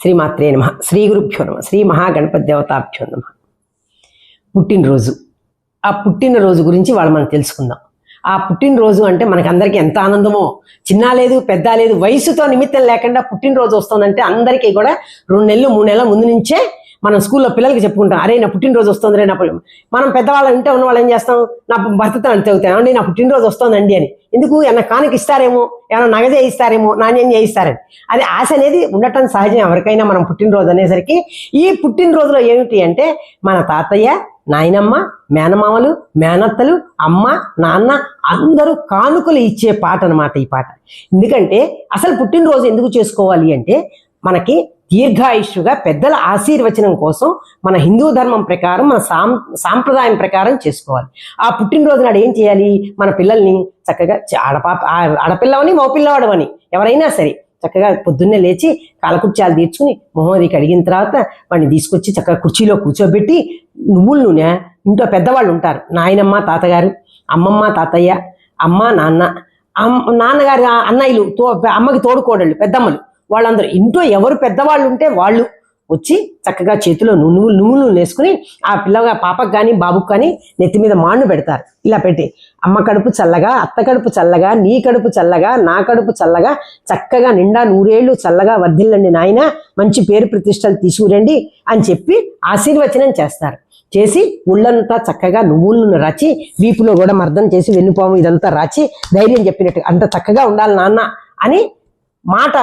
శ్రీమాత్రే నమః. శ్రీ గురుభ్యో నమః. శ్రీ మహాగణపతి దేవతాభ్యో నమః. పుట్టినరోజు, ఆ పుట్టినరోజు గురించి వాళ్ళు మనం తెలుసుకుందాం. ఆ పుట్టినరోజు అంటే మనకందరికీ ఎంత ఆనందమో, చిన్న లేదు పెద్ద లేదు, వయసుతో నిమిత్తం లేకుండా పుట్టినరోజు వస్తుందంటే అందరికీ కూడా 2 నెలలు 3 నెలల ముందు నుంచే మనం స్కూల్లో పిల్లలకి చెప్పుకుంటాం, అరే నా పుట్టినరోజు వస్తుంది రే నా మనం పెద్దవాళ్ళు ఇంటే ఉన్న వాళ్ళు ఏం చేస్తాం, నా భర్తతో అని చెబుతాం, అండి నా పుట్టినరోజు వస్తుందండి అని. ఎందుకు? ఏమన్నా కానుక ఇస్తారేమో, ఏమైనా నగ చేయిస్తారేమో, నాణ్యం చేయిస్తారని. అది ఆశ అనేది ఉండటం సహజం ఎవరికైనా. మనం పుట్టినరోజు అనేసరికి ఈ పుట్టినరోజులో ఏమిటి అంటే మన తాతయ్య, నాయనమ్మ, మేనమామలు, మేనత్తలు, అమ్మ, నాన్న అందరూ కానుకలు ఇచ్చే పాట అనమాట ఈ పాట. ఎందుకంటే అసలు పుట్టినరోజు ఎందుకు చేసుకోవాలి అంటే మనకి దీర్ఘాయుష్గా పెద్దల ఆశీర్వచనం కోసం మన హిందూ ధర్మం ప్రకారం, మన సాంప్రదాయం ప్రకారం చేసుకోవాలి. ఆ పుట్టినరోజు నాడు ఏం చేయాలి? మన పిల్లల్ని చక్కగా ఆడపిల్లవని మగపిల్లవాడవని ఎవరైనా సరే చక్కగా పొద్దున్నే లేచి కాలకుర్చాలు తీర్చుకుని మొహది కడిగిన తర్వాత వాడిని తీసుకొచ్చి చక్కగా కుర్చీలో కూర్చోబెట్టి నువ్వుల నూనె, ఇంట్లో పెద్దవాళ్ళు ఉంటారు, నాయనమ్మ తాతగారు, అమ్మమ్మ తాతయ్య, అమ్మ నాన్న, నాన్నగారు అన్నయ్యలు, అమ్మకి తోడుకోడళ్ళు, పెద్దమ్మలు, వాళ్ళందరూ ఇంట్లో ఎవరు పెద్దవాళ్ళు ఉంటే వాళ్ళు వచ్చి చక్కగా చేతిలో నువ్వులు వేసుకుని ఆ పాపకు కానీ బాబుకు కానీ నెత్తి మీద మాండు పెడతారు. ఇలా పెట్టి అమ్మ కడుపు చల్లగా, అత్త కడుపు చల్లగా, నీ కడుపు చల్లగా, నా కడుపు చల్లగా, చక్కగా నిండా 100 ఏళ్ళు చల్లగా వర్ధిల్లండి నాయన, మంచి పేరు ప్రతిష్టలు తీసుకురండి అని చెప్పి ఆశీర్వచనం చేస్తారు. చేసి ఒళ్ళంతా చక్కగా నువ్వులను రాచి, వీపులో కూడా మర్దన చేసి వెన్నుపాము ఇదంతా రాచి ధైర్యం చెప్పినట్టు అంత చక్కగా ఉండాలి నాన్న అని మాట.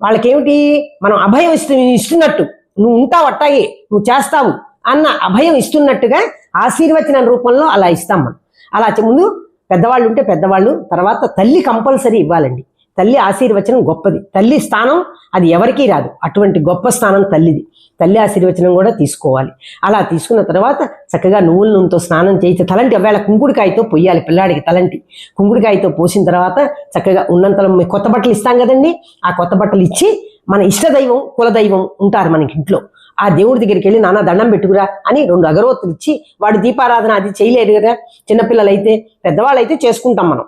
వాళ్ళకేమిటి? మనం అభయం ఇస్తున్నట్టు, నువ్వు ఉంటావు అట్టాగే, నువ్వు చేస్తావు అన్న అభయం ఇస్తున్నట్టుగా ఆశీర్వచన రూపంలో అలా ఇస్తాం మనం. అలా ముందు పెద్దవాళ్ళు ఉంటే పెద్దవాళ్ళు, తర్వాత తల్లి కంపల్సరీ ఇవ్వాలండి. తల్లి ఆశీర్వచనం గొప్పది. తల్లి స్థానం అది ఎవరికీ రాదు, అటువంటి గొప్ప స్థానం తల్లిది. తల్లి ఆశీర్వచనం కూడా తీసుకోవాలి. అలా తీసుకున్న తర్వాత చక్కగా నువ్వుల నూనెతో స్నానం చేయించి తలంటి ఒకవేళ కుంకుడికాయతో పొయ్యాలి పిల్లాడికి. తలంటి కుంకుడికాయతో పోసిన తర్వాత చక్కగా ఉన్నంతలో కొత్త బట్టలు ఇస్తాం కదండి, ఆ కొత్త బట్టలు ఇచ్చి మన ఇష్టదైవం కులదైవం ఉంటారు మనకి ఇంట్లో, ఆ దేవుడి దగ్గరికి వెళ్ళి నాన్న దండం పెట్టుకురా అని 2 అగరవత్తులు ఇచ్చి, వాడు దీపారాధన అది చేయలేరు కదా, చిన్నపిల్లలైతే, పెద్దవాళ్ళైతే చేసుకుంటాం మనం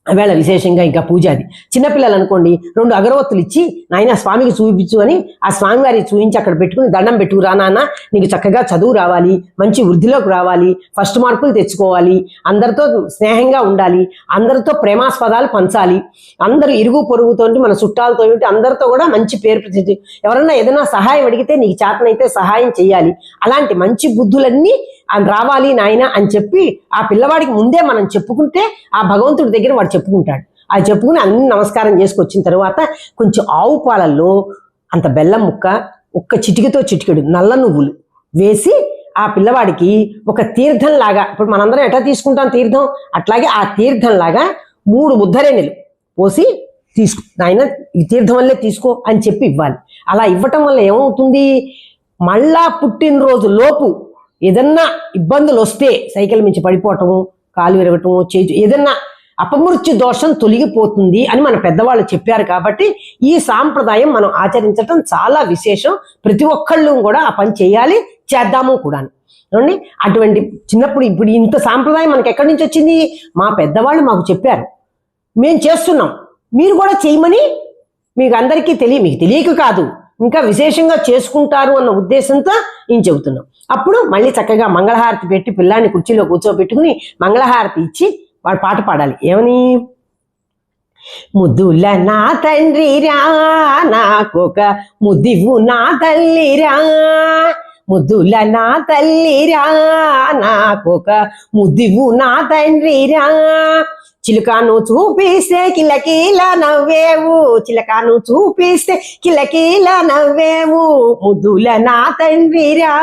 ఆవేళ విశేషంగా. ఇంకా పూజ అది. చిన్నపిల్లలు అనుకోండి 2 అగరవత్తులు ఇచ్చి నాయన స్వామికి చూపించు అని ఆ స్వామివారికి చూపించి అక్కడ పెట్టుకుని దండం పెట్టుకురా నాన్న, నీకు చక్కగా చదువు రావాలి, మంచి వృద్ధిలోకి రావాలి, ఫస్ట్ మార్కులు తెచ్చుకోవాలి, అందరితో స్నేహంగా ఉండాలి, అందరితో ప్రేమాస్పదాలు పంచాలి, అందరూ ఇరుగు పొరుగుతో మన చుట్టాలతో అందరితో కూడా మంచి పేరు ప్రతిష్ఠ, ఎవరన్నా ఏదైనా సహాయం అడిగితే నీకు చేతనైతే సహాయం చేయాలి, అలాంటి మంచి బుద్ధులన్నీ రావాలి నాయన అని చెప్పి ఆ పిల్లవాడికి ముందే మనం చెప్పుకుంటే ఆ భగవంతుడి దగ్గర వాడు చెప్పుకుంటాడు. అది చెప్పుకుని అన్ని నమస్కారం చేసుకొచ్చిన తర్వాత కొంచెం ఆవు పాలల్లో అంత బెల్లం ముక్క, ఒక్క చిటికెడు నల్ల నువ్వులు వేసి ఆ పిల్లవాడికి ఒక తీర్థంలాగా, ఇప్పుడు మనందరం ఎట్లా తీసుకుంటాం తీర్థం, అట్లాగే ఆ తీర్థంలాగా 3 ముద్దరేణెలు పోసి నాయన ఈ తీర్థం వల్లే తీసుకో అని చెప్పి ఇవ్వాలి. అలా ఇవ్వటం వల్ల ఏమవుతుంది, మళ్ళా పుట్టినరోజు లోపు ఏదన్నా ఇబ్బందులు వస్తే, సైకిల్ మించి పడిపోవటము, కాలు విరగటము, ఏదన్నా అపమృత్యు దోషం తొలగిపోతుంది అని మన పెద్దవాళ్ళు చెప్పారు. కాబట్టి ఈ సాంప్రదాయం మనం ఆచరించటం చాలా విశేషం. ప్రతి ఒక్కళ్ళు కూడా ఆ పని చేయాలి, చేద్దాము కూడా. చూడండి, అటువంటి చిన్నప్పుడు ఇప్పుడు ఇంత సాంప్రదాయం మనకి ఎక్కడి నుంచి వచ్చింది? మా పెద్దవాళ్ళు మాకు చెప్పారు, మేము చేస్తున్నాం, మీరు కూడా చేయమని మీకు అందరికీ మీకు తెలియక కాదు, ఇంకా విశేషంగా చేసుకుంటారు అన్న ఉద్దేశంతో నేను చెబుతున్నాం. అప్పుడు మళ్ళీ చక్కగా మంగళహారతి పెట్టి పిల్లాన్ని కుర్చీలో కూర్చోబెట్టుకుని మంగళహారతి ఇచ్చి వాడు పాట పాడాలి. ఏమని? ముద్దుల నా తండ్రిరా, నాకొక ముద్దివ్వు నా తల్లిరా, ముద్దుల నా తల్లిరా, నాకొక ముద్దివ్వు నా తండ్రిరా, చిలుకాను చూపిస్తే కిలకీల నవ్వేవు, చిలకాను చూపిస్తే కిలకీల నవ్వేవు, ముద్దుల నా తండ్రిరా,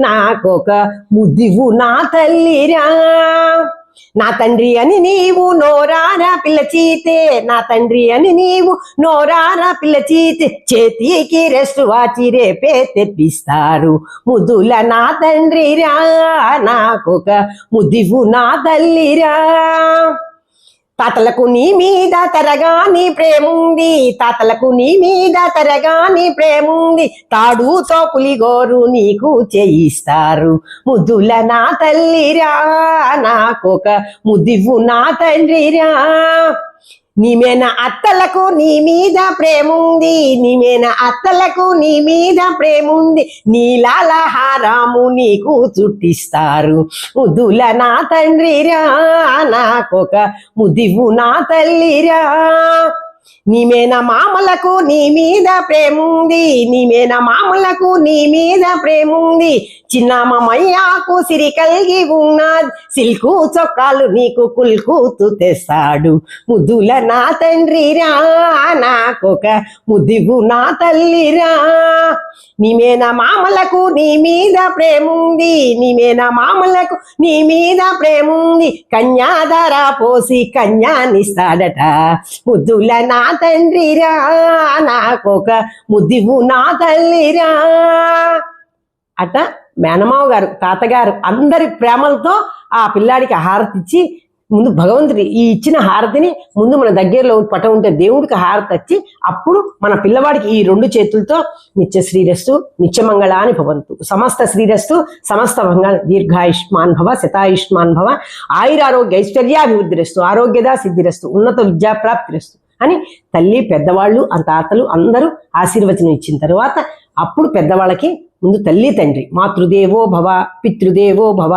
నాకొక ముద్దివ్వు నా తల్లిరా, నా తండ్రి అని నీవు నోరారా పిల్లచీతే, నా తండ్రి అని నీవు నోరారా పిల్లచీతే, చేతికి రెస్ట్ వాచి రేపే తెప్పిస్తారు, ముద్దుల నా తండ్రిరా, నాకొక ముద్దివ్వు నా తల్లిరా, తాతలకు నీ మీద తరగాని ప్రేముంది, తాతలకు నీ మీద తరగాని ప్రేముంది, తాడుతో పులిగోరు నీకు చేయిస్తారు, ముద్దుల నా తల్లిరా, నాకొక ముద్దివ్వు నా తండ్రిరా, నీమేన అత్తలకు నీ మీద ప్రేముంది, నీమేన అత్తలకు నీ మీద ప్రేముంది, నీలాల హారాము నీకు చుట్టిస్తారు, ముద్దుల నా తండ్రిరా నాకొక ముదివు నా తల్లిరా. నీమేన మామలకు నీ మీద ప్రేముంది, నీమేన మామలకు నీ మీద ప్రేముంది, చిన్నమయ్యాకు సిరి కలిగి ఉన్నది, సిల్కు చొక్కాలు నీకు కుల్కూతు తెస్తాడు, ముద్దుల నా తండ్రిరా నాకొక ముద్దివు నా తల్లిరా. నీమేన మామలకు నీ మీద ప్రేముంది, నీమేన మామలకు నీ మీద ప్రేముంది, కన్యాధర పోసి కన్యానిస్తాడట, ముద్దుల నా తండ్రిరా నాకొక ముద్దివు నా తల్లిరా. అట మేనమావ గారు తాతగారు అందరి ప్రేమలతో ఆ పిల్లాడికి హారతి ఇచ్చి, ముందు భగవంతుడి ఈ ఇచ్చిన హారతిని ముందు మన దగ్గరలో పటం ఉంటే దేవుడికి హారతి వచ్చి, అప్పుడు మన పిల్లవాడికి ఈ 2 చేతులతో నిత్య శ్రీరస్తు నిత్యమంగళాని భవంతు, సమస్త శ్రీరస్తు సమస్త మంగళ, దీర్ఘాయుష్మాన్ భవ శతాయుష్మాన్ భవ, ఆయురారోగ్య ఐశ్వర్యాభివృద్ధిరస్తు, ఆరోగ్యదా సిద్ధిరస్తు, ఉన్నత విద్యాప్రాప్తిరస్తు అని తల్లి పెద్దవాళ్ళు ఆ తాతలు అందరూ ఆశీర్వచనం ఇచ్చిన తర్వాత అప్పుడు పెద్దవాళ్ళకి ముందు తల్లి తండ్రి మాతృదేవో భవ పితృదేవో భవ,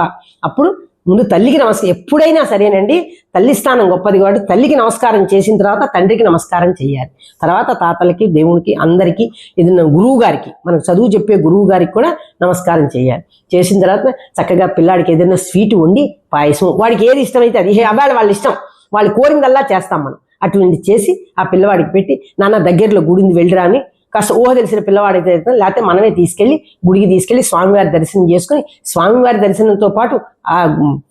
అప్పుడు ముందు తల్లికి నమస్కారం. ఎప్పుడైనా సరేనండి తల్లి స్థానం గొప్పది కాబట్టి తల్లికి నమస్కారం చేసిన తర్వాత తండ్రికి నమస్కారం చేయాలి, తర్వాత తాతలకి దేవునికి అందరికీ ఏదైనా గురువు గారికి మనకు చదువు చెప్పే గురువు గారికి కూడా నమస్కారం చేయాలి. చేసిన తర్వాత చక్కగా పిల్లాడికి ఏదైనా స్వీట్ వండి పాయసం, వాడికి ఏది ఇష్టమైతే అది, అవాళ వాళ్ళ ఇష్టం, వాళ్ళు కోరిందల్లా చేస్తాం మనం, అటువంటి చేసి ఆ పిల్లవాడికి పెట్టి, నాన్న దగ్గరలో గుడిని వెళ్ళిరా అని కాస్త ఊహ తెలిసిన పిల్లవాడైతే లేకపోతే మనమే తీసుకెళ్ళి గుడికి తీసుకెళ్ళి స్వామివారి దర్శనం చేసుకుని, స్వామివారి దర్శనంతో పాటు ఆ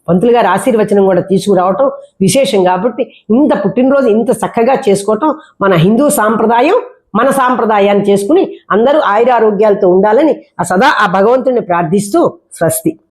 పంతులు గారి ఆశీర్వచనం కూడా తీసుకురావటం విశేషం. కాబట్టి ఇంత పుట్టినరోజు ఇంత చక్కగా చేసుకోవటం మన హిందూ సాంప్రదాయం, మన సాంప్రదాయాన్ని చేసుకుని అందరూ ఆయురారోగ్యాలతో ఉండాలని సదా ఆ భగవంతుడిని ప్రార్థిస్తూ స్వస్తి.